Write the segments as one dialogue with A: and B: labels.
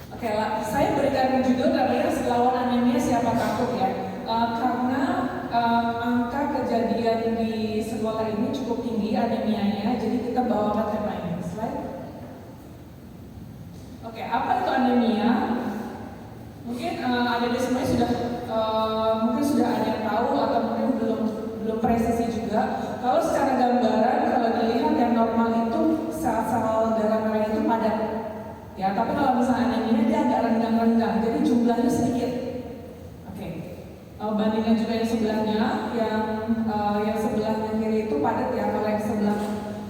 A: Oke lah, saya berikan judul namanya Lawan Anemia Siapa Takut ya. Karena angka kejadian di sekolah ini cukup tinggi anemianya, jadi kita bawakan tema ini. Slide. Oke, apa itu anemia? Mungkin adik-adik semuanya sudah ada yang tahu atau mungkin belum presisi juga. Kalau secara gambaran, kalau dilihat yang normal itu sel-sel darah merah itu padat. Ya, tapi kalau misalnya anemia dia agak renggang-renggang, jadi jumlahnya sedikit. Oke. Bandingkan juga yang sebelahnya, yang sebelahnya kiri itu padat ya, kalau yang sebelah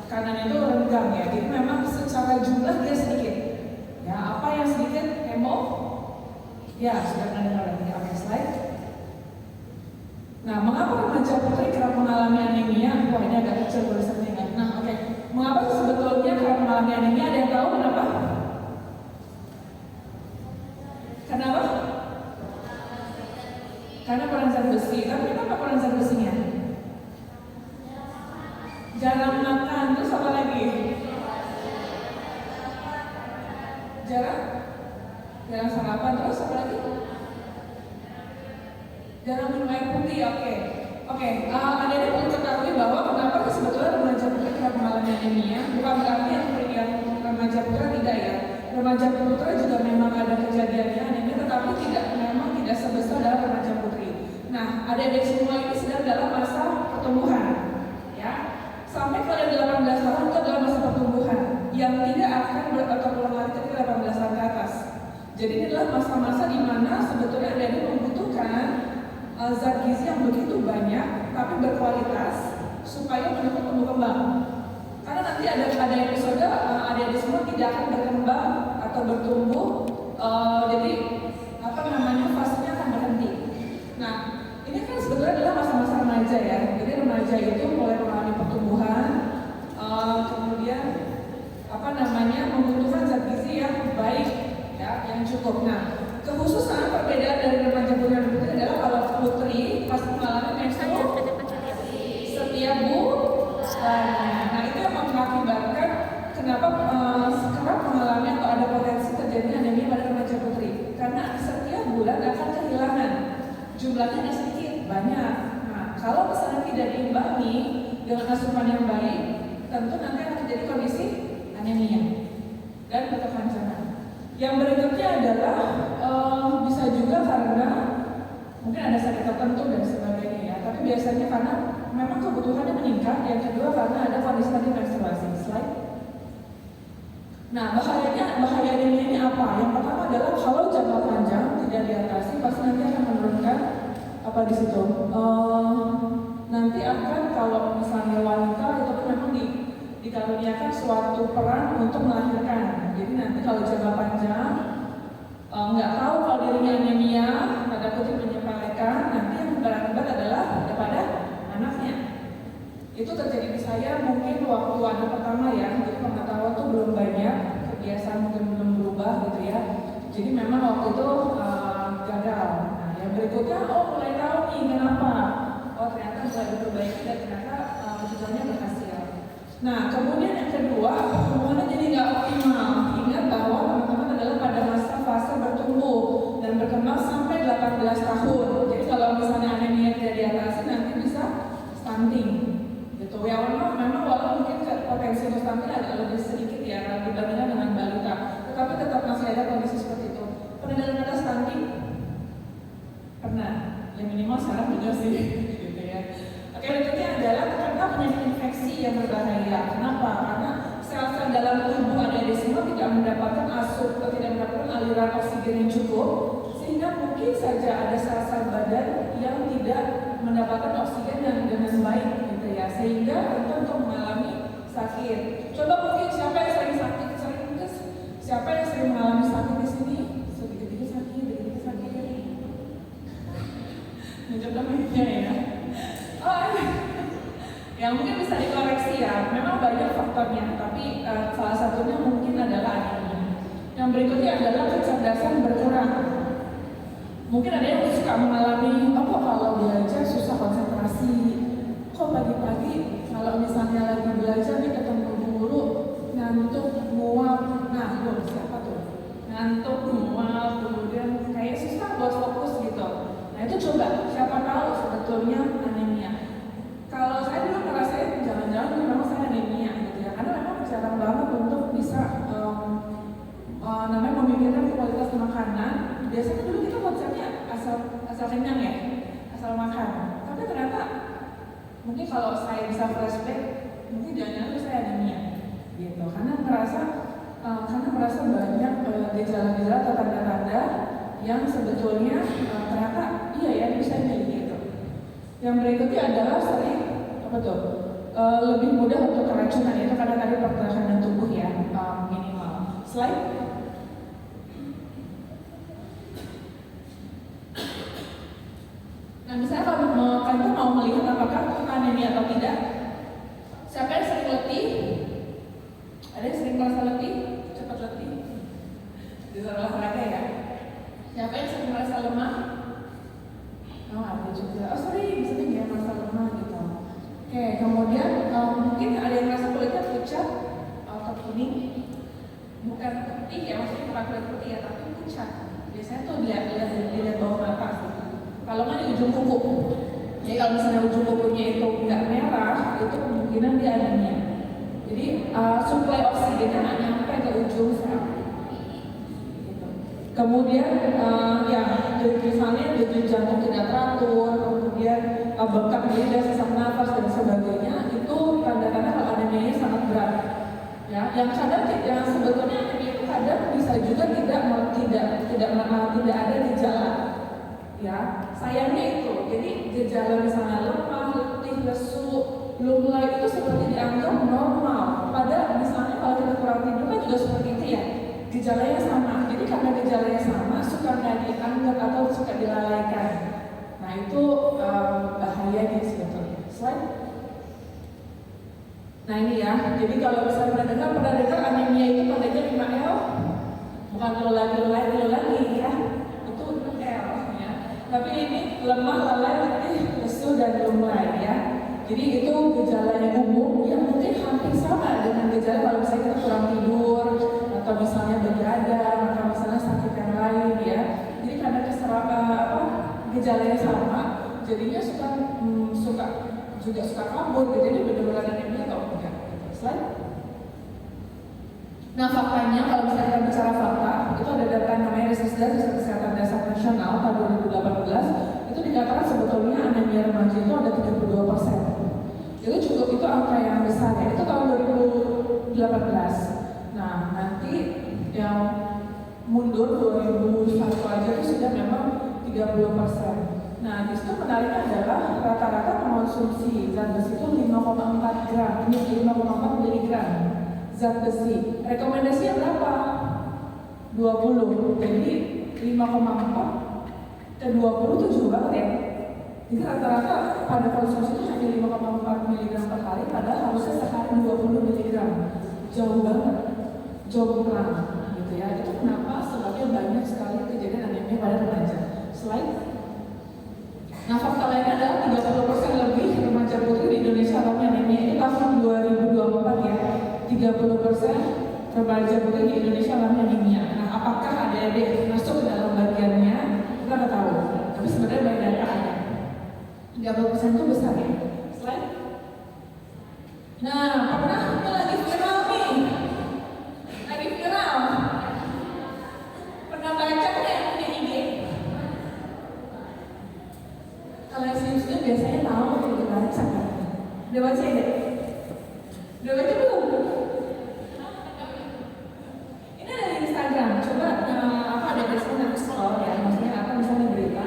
A: kanan itu renggang ya. Jadi memang secara jumlah dia sedikit. Ya, apa yang sedikit? Ya, sudah pernah dengar lagi. Oke, slide. Nah, mengapa remaja putri kerap mengalami anemia? Wah, ini agak kecil tulisannya kan. Nah, oke. Mengapa sebetulnya kerap mengalami anemia? Ada yang tahu kenapa? Kenapa? Karena kurang zat besi. Tapi kenapa kurang zat besinya? Jarang makan. Terus apa lagi? Jarang sarapan. Terus apa lagi? Jarang minum air putih. Oke. Adik-adik perlu ketahui bahwa kenapa sebetulnya remaja putri kerap mengalami anemia. Bukan berarti yang remaja putra tidak ya. Remaja putra juga memang ada kejadiannya anemia, tetapi memang tidak sebesar dalam remaja putri. Nah, adik-adik semua ini sedang dalam masa pertumbuhan, ya. Sampai kalian 18 tahun itu adalah masa pertumbuhan yang tidak akan pulang lagi ketika 18 tahun ke atas. Jadi ini adalah masa-masa di mana sebetulnya adik-adik membutuhkan zat gizi yang begitu banyak tapi berkualitas supaya mendukung tumbuh kembang. Karena nanti ada episode adik-adik semua tidak akan berkembang atau bertumbuh, jadi fasenya akan berhenti. Nah, ini kan sebetulnya adalah masa-masa remaja ya. Jadi remaja itu mulai mengalami pertumbuhan, kemudian membutuhkan zat gizi yang baik ya, yang cukup. Nah, kekhususan perbedaan dari remaja putri dan putri adalah kalau putri pasti mengalami menstruasi setiap bulan. Nah, itu yang mengakibatkan kenapa kerap mengalami atau ada potensi terjadinya anemia pada remaja putri. Karena setiap bulan akan kehilangan jumlahnya yang sedikit, banyak. Nah, kalau misalnya tidak diimbangi dengan asupan yang baik, tentu nanti akan terjadi kondisi anemia dan ketepanjangan. Yang berikutnya adalah bisa juga karena mungkin ada sakit tertentu dan sebagainya ya. Tapi biasanya karena memang kebutuhannya meningkat. Yang kedua karena ada kondisi tadi menstruasi. Slide. Nah, bahaya anemia ini apa? Yang pertama adalah kalau jangka panjang tidak diatasi, pasti nanti akan menurunkan apa di situ. Nanti akan kalau misalnya wanita itu kan memang dikaruniakan suatu peran untuk melahirkan. Jadi nanti kalau jangka panjang nggak tahu kalau dirinya anemia, pada kutip menyepelekan, nanti yang berakibat adalah kepada anaknya. Itu terjadi di saya mungkin waktu anak pertama ya. Jadi pengetahuan tuh belum banyak, kebiasaan mungkin belum berubah gitu ya. Jadi memang waktu itu gagal. Nah, yang berikutnya mulai tahu nih kenapa. Ternyata mulai diperbaiki dan ternyata tujuannya berhasil. Nah, kemudian yang kedua, pertumbuhannya jadi nggak optimal. Ingat bahwa teman-teman adalah pada masa fase bertumbuh dan berkembang sampai 18 tahun. Jadi kalau misalnya anemia tidak diatasi, nanti bisa stunting. Gitu. Ya memang walaupun mungkin potensi untuk stunting agak lebih sedikit ya dibandingkan dengan balita, tetapi tetap masih ada kondisi seperti itu. Pernah dengar stunting? Pernah. Ya minimal sekarang juga sih. Gitu ya. Oke, berikutnya adalah karena penyakit infeksi yang berbahaya. Kenapa? Karena sel-sel dalam tubuh adik-adik semua tidak mendapatkan tidak mendapatkan aliran oksigen yang cukup, sehingga mungkin saja ada sel-sel badan yang tidak mendapatkan oksigen yang dengan baik, gitu ya, sehingga rentan untuk mengalami sakit. Coba mungkin siapa yang sering sakit? Siapa yang sering mengalami sakit di sini? Sedikit-sedikit sakit. Mencoba mainnya ya. Yang mungkin bisa dikoreksi ya, memang banyak faktornya, tapi salah satunya mungkin adalah anemia. Yang berikutnya adalah kecerdasan berkurang. Mungkin ada yang suka mengalami, kok kalau belajar susah konsentrasi, kok pagi-pagi kalau misalnya lagi belajar nih ketemu guru ngantuk mual. Nah, siapa tuh? Ngantuk mual. asal kenyang ya, asal makan. Tapi ternyata mungkin kalau saya bisa flashback, mungkin jangan-jangan saya anemia gitu, karena merasa banyak gejala-gejala atau tanda-tanda yang sebetulnya ternyata iya ya bisa jadi gitu. Yang berikutnya adalah sering lebih mudah untuk keracunan, itu karena tadi pertahanan tubuh ya minimal. Slide. Nah, misalnya kalau kalian mau melihat apakah kita anemia atau tidak, siapa yang sering letih? Ada yang sering merasa letih? Cepat letih? Di olahraga ya. Siapa yang sering merasa lemah? Oh, ada juga. Oh, sering ya merasa lemah gitu. Oke, kemudian mungkin ada yang merasa kulitnya pucat atau kuning. Bukan putih ya, maksudnya bukan kulit putih ya, tapi pucat. Biasanya tuh dilihat bawah mata sih. Kalau nggak di ujung kuku. Jadi kalau misalnya ujung kukunya itu nggak merah, itu kemungkinan dia anemia. Jadi suplai oksigennya nggak nyampe ke ujung sel. Gitu. Kemudian ya misalnya denyut jantung tidak teratur, kemudian bengkak dada, sesak nafas dan sebagainya, itu tanda-tanda kalau anemianya sangat berat. Ya, yang sebetulnya anemia itu kadang bisa juga tidak ada gejala. Ya, sayangnya itu. Jadi gejala misalnya lemah, letih, lesu, lunglai itu seperti dianggap normal. Padahal misalnya kalau kita kurang tidur kan juga seperti itu ya. Gejalanya sama. Jadi karena gejalanya sama, suka nggak dianggap atau suka dilalaikan. Nah itu bahayanya sebetulnya. Slide. Nah ini ya. Jadi kalau misalnya pernah dengar anemia itu tandanya 5L, bukan lo lagi ya. Itu L. Tapi ini lemah, lalai, letih, lesu, dan lunglai ya. Jadi itu gejala yang umum yang mungkin hampir sama dengan gejala kalau misalnya kita kurang tidur atau misalnya begadang atau misalnya sakit yang lain ya. Jadi karena gejalanya sama, jadinya suka kabur. Jadi benar-benar anemia atau enggak. Slide. Nah faktanya kalau misalnya kita bicara fakta, itu ada data namanya Riset Kesehatan Dasar Nasional tahun 2018, itu dikatakan sebetulnya anemia remaja itu ada 32%. Itu angka yang besar ya, itu tahun 2018. Nah nanti yang mundur 2001 aja itu sudah memang 30%. Nah disitu menariknya adalah rata-rata mengonsumsi zat besi itu 5,4 gram, 5,4 miligram. Zat besi, rekomendasinya berapa? 20, jadi 5,4 ke 20 itu jauh banget ya. Jadi rata-rata pada konsumsi itu hanya 5,4 mg per hari, padahal harusnya sehari 20 mg. Jauh banget, jauh kurang gitu ya. Itu kenapa sebabnya banyak sekali kejadian anemia pada remaja. Slide. Nah fakta lainnya adalah 30% lebih remaja putri di Indonesia alami anemia. Ini tahun 2024 ya. 30% remaja putri di Indonesia alami anemia. Nah, apakah ADHD masuk ke dalam bagiannya? Kita nggak tahu. Tapi sebenarnya banyak data ada. 30% itu besar ya. Slide. Nah, pernah lagi viral nih. Lagi viral. Pernah baca nggak di IG? Kalau itu biasanya tahu kalau baca kan. Udah baca ya? Udah baca belum? Ada biasanya scroll ya, maksudnya apa misalnya berita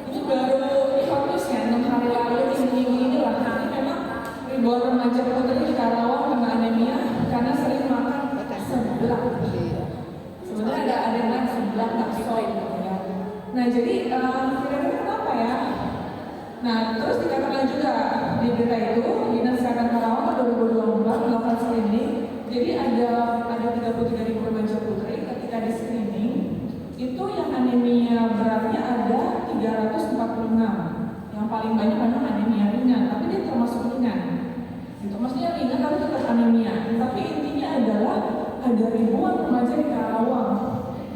A: ini baru dipublish ya 6 hari lalu ini lah. Nah ini memang ribuan remaja putri di Karawang kena anemia karena sering makan seblak. Sebenarnya ada yang seblak nggak soy gitu ya. Nah jadi kira-kira kenapa ya? Nah terus dikatakan juga di berita itu Dinas Kesehatan Karawang 2024 melakukan screening. Jadi ada 33.000 remaja putri ketika di screening itu yang anemia beratnya ada 346. Yang paling banyak memang anemia ringan, tapi dia termasuk ringan. Gitu. Maksudnya ringan tapi tetap anemia. Tapi intinya adalah ada ribuan remaja di Karawang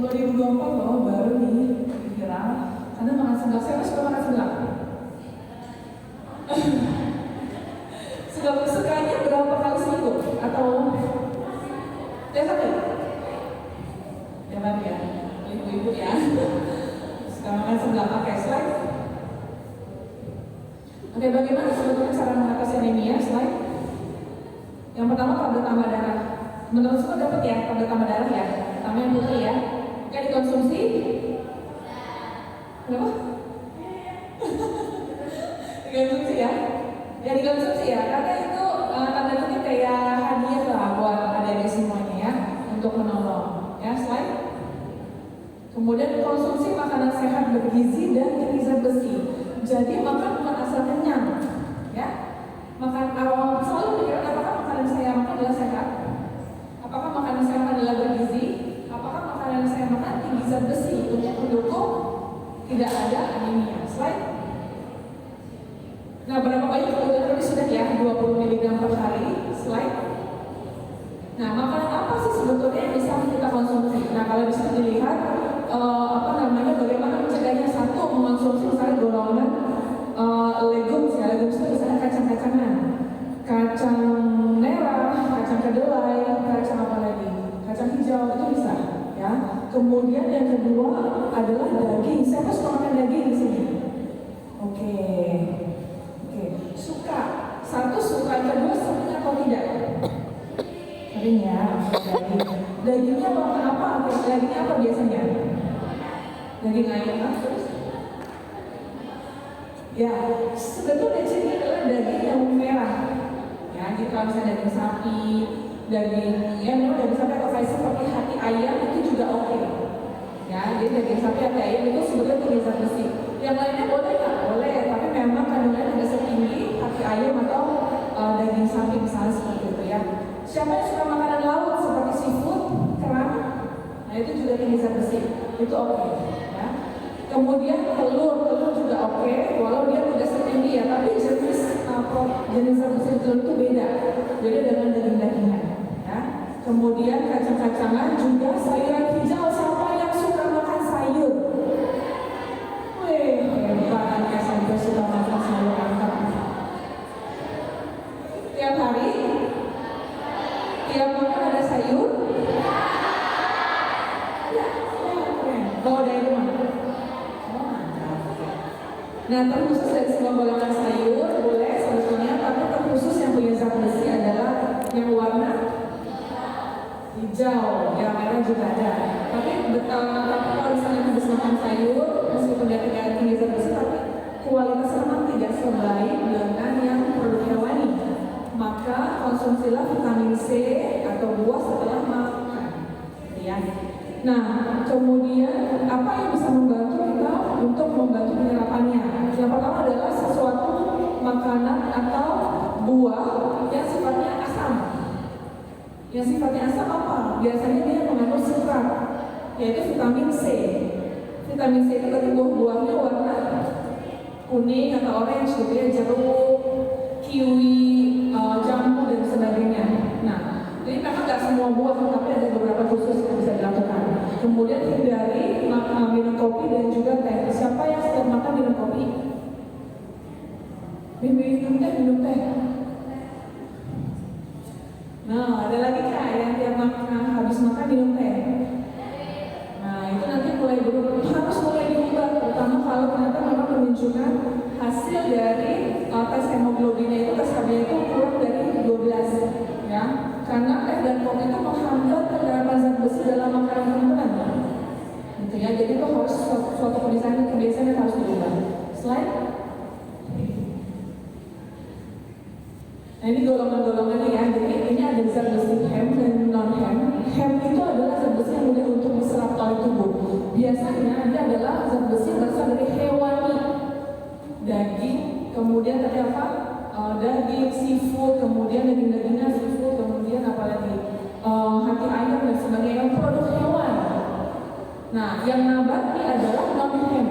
A: 2024 loh, baru nih viral karena makan seblak. Siapa suka makan seblak? Sukanya berapa kali seminggu? Atau tiap hari? Tiap hari ya? Ibu-ibu ya. Sekarang sebelah pakai slide. Oke, bagaimana sebetulnya cara mengatasi anemia? Slide. Yang pertama, tablet tambah darah. Menurut semua dapat ya, tablet tambah darah ya. Pertama yang putih ya. Oke, dikonsumsi. Berapa? Dikonsumsi ya. Ya dikonsumsi ya, karena itu tanda kutip kayak hadiah lah buat adik-adik semuanya ya, untuk menolong. Ya, slide. Kemudian konsumsi makanan sehat bergizi dan zat besi. Jadi makan bukan asal kenyang, ya. Makan awal selalu pikir apakah makanan saya makan adalah sehat? Apakah makanan saya adalah bergizi? Apakah makanan saya makan tinggi zat besi untuk mendukung tidak ada anemia? Slide. Nah, berapa banyak kebutuhan ini sudah ya? 20 mg per hari. Slide. Nah, makanan apa sih sebetulnya yang bisa kita konsumsi? Nah, kalau bisa dilihat bagaimana mencegahnya. Satu, mengonsumsi misalnya golongan legumes ya. Legumes itu misalnya kacang-kacangan, kacang merah, kacang kedelai, kacang apa lagi? Kacang hijau, itu bisa ya. Kemudian yang kedua adalah daging. Siapa suka makan daging di sini? Oke. Suka. Satu suka, kedua sering atau tidak? Sering ya. Dagingnya warna apa? Dagingnya apa biasanya? Daging ayam terus? Ya, sebetulnya ciri adalah daging yang merah. Ya, jadi kalau misalnya daging sapi, daging daging sapi atau kayak seperti hati ayam itu juga oke. Ya, jadi daging sapi atau ayam itu sebetulnya tinggi zat besi. Yang lainnya boleh nggak? Boleh, tapi memang kandungannya tidak setinggi hati ayam atau daging sapi misalnya seperti itu ya. Siapa yang suka makanan laut seperti seafood, kerang? Nah itu juga tinggi zat besi, itu oke. Ya. Kemudian telur juga oke, walau dia tidak setinggi ya, tapi jenis zat besi telur itu beda dengan daging-dagingan. Ya. Kemudian kacang-kacangan juga, sayuran hijau. Siapa yang suka makan sayur? Wih, hebat ya, saya suka makan sayur angkat. Tiap hari? Tiap makan ada sayur? Ya, keren. Bawa dari rumah? Oh, mantap. Nah, terkhusus dari semua golongan sayur boleh sebetulnya, tapi terkhusus yang punya zat besi adalah yang warna hijau, yang merah juga ada. Tapi kalau misalnya habis makan sayur, meskipun dia tidak tinggi zat besi, tapi kualitas lemak tidak sebaik dengan yang produk hewani. Maka konsumsilah vitamin C atau buah setelah makan. Ya. Nah, kemudian apa yang bisa membantu kita untuk membantu penyerapannya? Yang pertama adalah sesuatu makanan atau buah yang sifatnya asam. Yang sifatnya asam apa? Biasanya dia mengandung sitrat, yaitu vitamin C. Vitamin C itu dari buah-buahnya warna kuning atau orange gitu ya, jeruk, kiwi, jambu dan sebagainya. Nah, jadi memang nggak semua buah, tapi ada beberapa khusus yang bisa dilakukan. Kemudian hindari minum kopi dan juga teh. Siapa yang setiap makan minum kopi? Minum teh. Nah, ada lagi kak yang tiap habis makan minum teh. Nah, itu nanti harus mulai diubah, terutama kalau ternyata memang menunjukkan hasil dari tes hemoglobinnya itu, tes KB itu kurang dari 12 ya, karena teh dan kopi itu menghambat penyerapan zat besi dalam makanan teman-teman gitu ya. Jadi itu harus suatu kebiasaan yang harus diubah. Slide. Nah, ini golongan-golongannya ya. Jadi ini ada zat besi hem dan non-hem. Hem itu adalah zat besi yang mudah untuk diserap oleh tubuh. Biasanya dia adalah zat besi yang berasal dari hewani, daging, kemudian tadi apa? Daging, seafood, kemudian daging-dagingan seafood, kemudian apalagi hati ayam dan sebagainya, yang produk hewan. Nah, yang nabati adalah non-hem.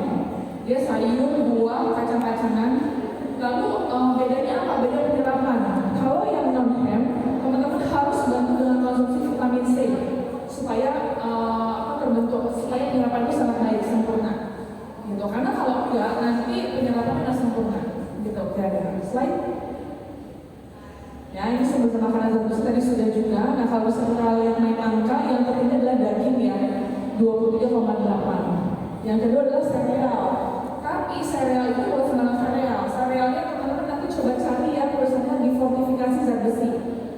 A: Dia sayur, buah, kacang-kacangan. Lalu bedanya apa? Beda penyerapan. Kalau yang non-hem, teman-teman harus bantu dengan konsumsi vitamin C supaya supaya penyerapan itu sangat baik, sempurna. Gitu. Karena kalau enggak, nanti penyerapan tidak sempurna. Gitu. Ada slide. Ya, ini sebetulnya makanan zat besi tadi sudah juga. Nah, kalau misalnya kita lihat naik angka, yang tertinggi adalah daging ya, 23,8. Yang kedua adalah sereal. Tapi sereal itu bukan sembarang sereal. Serealnya teman-teman nanti coba cari ya tulisannya difortifikasi zat besi.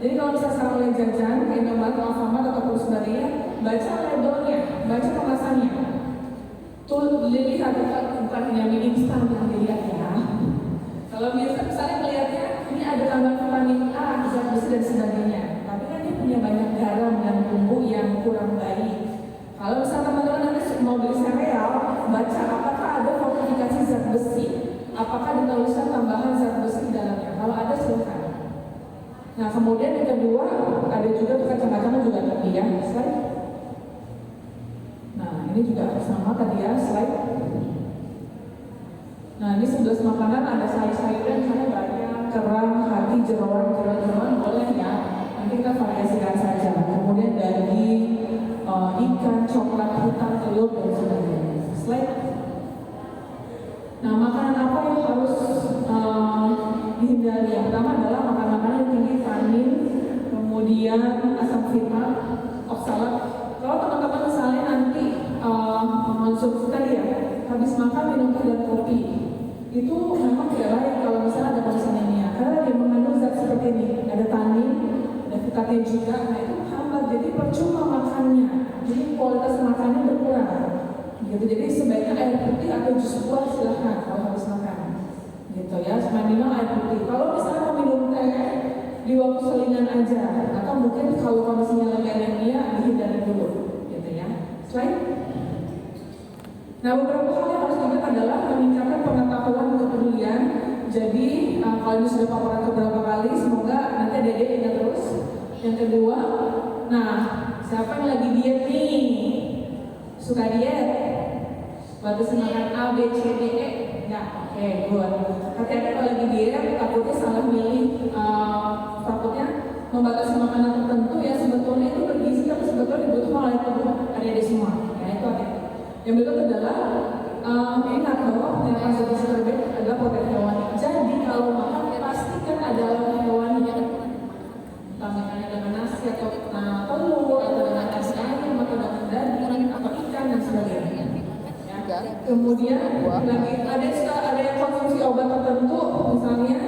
A: Jadi kalau misalnya sekarang oleh jajan, kayak Indomaret, Alfamart atau Pulsbaria, baca labelnya, baca kemasannya. Tuh dilihat, bukan hanya mie instan yang dilihat ya. Kalau misalnya melihatnya ini ada tambahan vitamin A, zat besi dan sebagainya. Tapi kan dia punya banyak garam dan bumbu yang kurang baik. Kalau misalnya teman-teman nanti mau beli sereal, baca apakah ada fortifikasi zat besi, apakah ada tulisan tambahan zat besi di dalamnya. Kalau ada silakan. Nah kemudian yang kedua ada juga tuh kacang-kacangan juga tadi ya, slide. Nah ini juga sama tadi ya, slide. Nah ini 11 makanan ada sayur-sayuran, misalnya banyak kerang, hati, jeroan boleh ya. Nanti kita variasikan saja. Kemudian daging, ikan, coklat hitam, telur dan sebagainya. Slide. Nah makanan apa yang harus dihindari? Yang pertama adalah makanan-makanan yang tinggi tanin, kemudian asam fitnah, oksalat. Kalau teman-teman misalnya nanti mengonsumsi tadi ya, habis makan minum teh dan kopi, itu memang tidak baik kalau misalnya ada kondisi anemia, karena dia mengandung zat seperti ini, ada tanin, ada vitamin juga. Nah itu hambat, jadi percuma makannya, jadi kualitas makannya berkurang. Gitu. Jadi sebaiknya air putih atau jus buah silahkan kalau habis makan. Gitu ya, minimal air putih. Kalau misalnya mau minum teh di waktu selingan aja, atau mungkin kalau kondisinya lagi anemia dihindari dulu. Gitu ya. Slide. Nah beberapa hal yang harus diingat adalah meningkatkan pengetahuan kepedulian. Jadi kalau ini sudah paparan beberapa kali, semoga nanti adik-adik ingat terus. Yang kedua, nah siapa yang lagi diet nih? Suka diet? Batas makan A, B, C, D, E? Ya, oke, good. Hati-hati kalau lagi diet, takutnya salah milih, takutnya membatasi makanan tertentu ya sebetulnya itu bergizi tapi sebetulnya dibutuhkan oleh tubuh adik-adik semua. Ya itu hati-hati. Yang berikut adalah ingat bahwa penyerapan zat besi terbaik adalah protein hewani. Jadi kalau makan pastikan ada lauk hewani yang tambahkannya dengan nasi atau telur atau dengan nasi ayam atau dengan daging atau ikan dan sebagainya. Ya. Kemudian lagi ada yang konsumsi obat tertentu, misalnya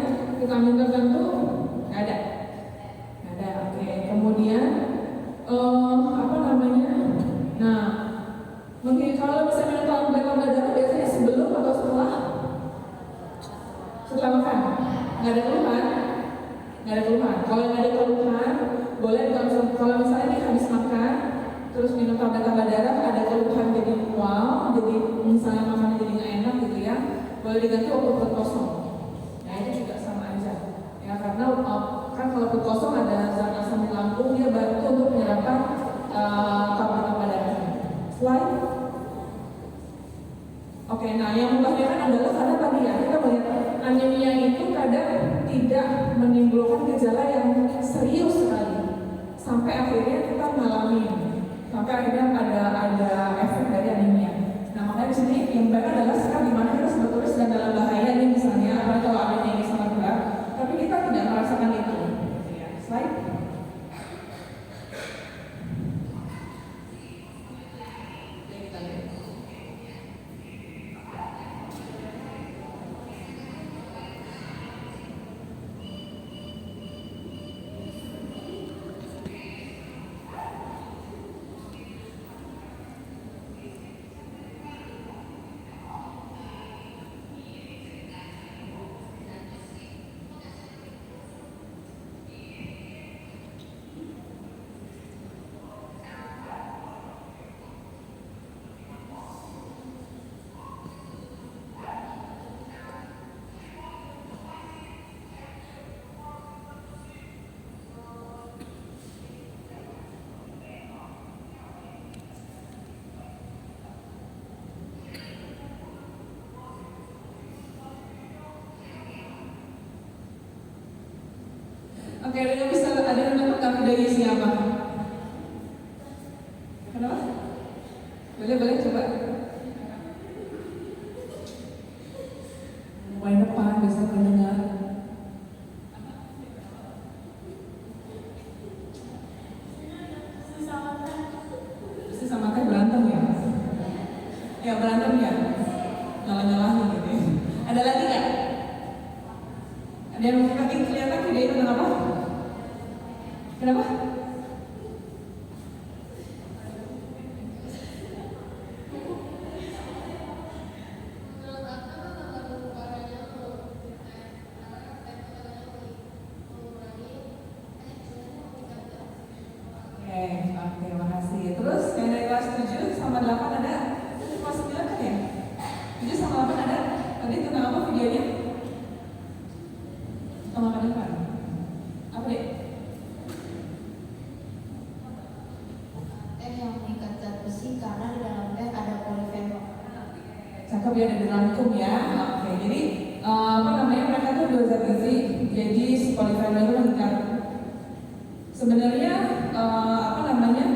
A: vitamin tertentu, nggak ada. Oke. Kemudian apa namanya? Nah. Mungkin kalau misalnya tambah darah biasanya sebelum atau setelah makan, nggak ada keluhan. Kalau nggak ada keluhan, boleh kalau misalnya ini habis makan, terus minum tambah darah, ada keluhan jadi mual, jadi misalnya makannya jadi nggak enak gitu ya, boleh diganti waktu perut kosong. Nah itu juga sama aja, ya karena kan kalau perut kosong ada zat asam di lambung, dia bantu untuk menyerapkan tambah darah. Slide. Oke, nah yang membahayakan adalah karena tadi ya kita melihat anemia itu kadang tidak menimbulkan gejala yang serius sekali sampai akhirnya kita mengalami ada efek dari anemia. Nah makanya di sini yang baik adalah sekarang di mana kita sebetulnya sedang dalam bahaya nih misalnya apalagi kalau anemia ini sangat berat, tapi kita tidak merasakan itu. Slide. Oke, ada yang bisa dari siapa? Kenapa? Boleh coba. Main depan bisa mendengar. Sama teh berantem ya? Kayak berantem ya, nyalah-nyalahin gitu ya. Ada lagi nggak? Ada yang mungkin kelihatan videonya tentang apa? Kenapa? Oke, terima kasih. Terus yang dari kelas 7 sama 8 ada? Kelas 9 kan ya? 7 sama 8 ada? Tadi tentang apa videonya? Sama ke depan. Apa deh?
B: Teh yang mengikat zat besi karena di dalam teh ada polifenol.
A: Cakep ya, ada di rangkum ya. Oke, jadi apa namanya, mereka tuh dua zat gizi. Jadi si polifenol itu mengikat. Sebenarnya apa namanya,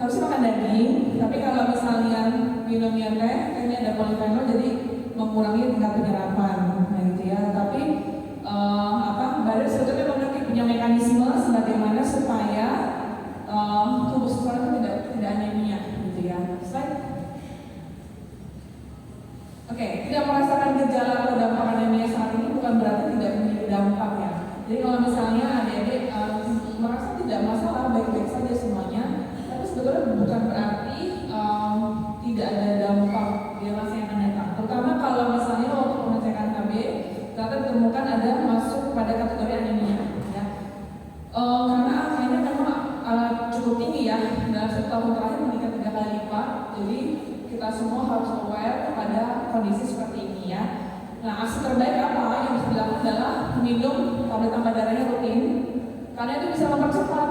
A: harusnya makan daging, tapi kalau misalnya minumnya teh, ini ada polifenol jadi mengurangi tingkat penyerapan, nah gitu ya. Tapi apa, badan sebetulnya memiliki punya mekanisme sebagaimana supaya tubuh seseorang itu tidak anemia, gitu ya. Slide. Oke, tidak merasakan gejala atau dampak anemia saat ini bukan berarti tidak memiliki dampak ya. Jadi kalau misalnya adik-adik merasa tidak masalah, baik-baik saja semuanya, tapi sebetulnya bukan berarti tidak ada dampak di masa yang akan datang. Terutama kalau misalnya waktu pengecekan KB ternyata ditemukan ada masuk pada kategori anemia, ya. Karena angkanya memang cukup tinggi ya, dalam 1 tahun terakhir meningkat 3 kali lipat. Jadi kita semua harus aware pada kondisi seperti ini ya. Nah, aksi terbaik apa yang bisa dilakukan adalah minum tablet tambah darahnya rutin, karena itu bisa mempercepat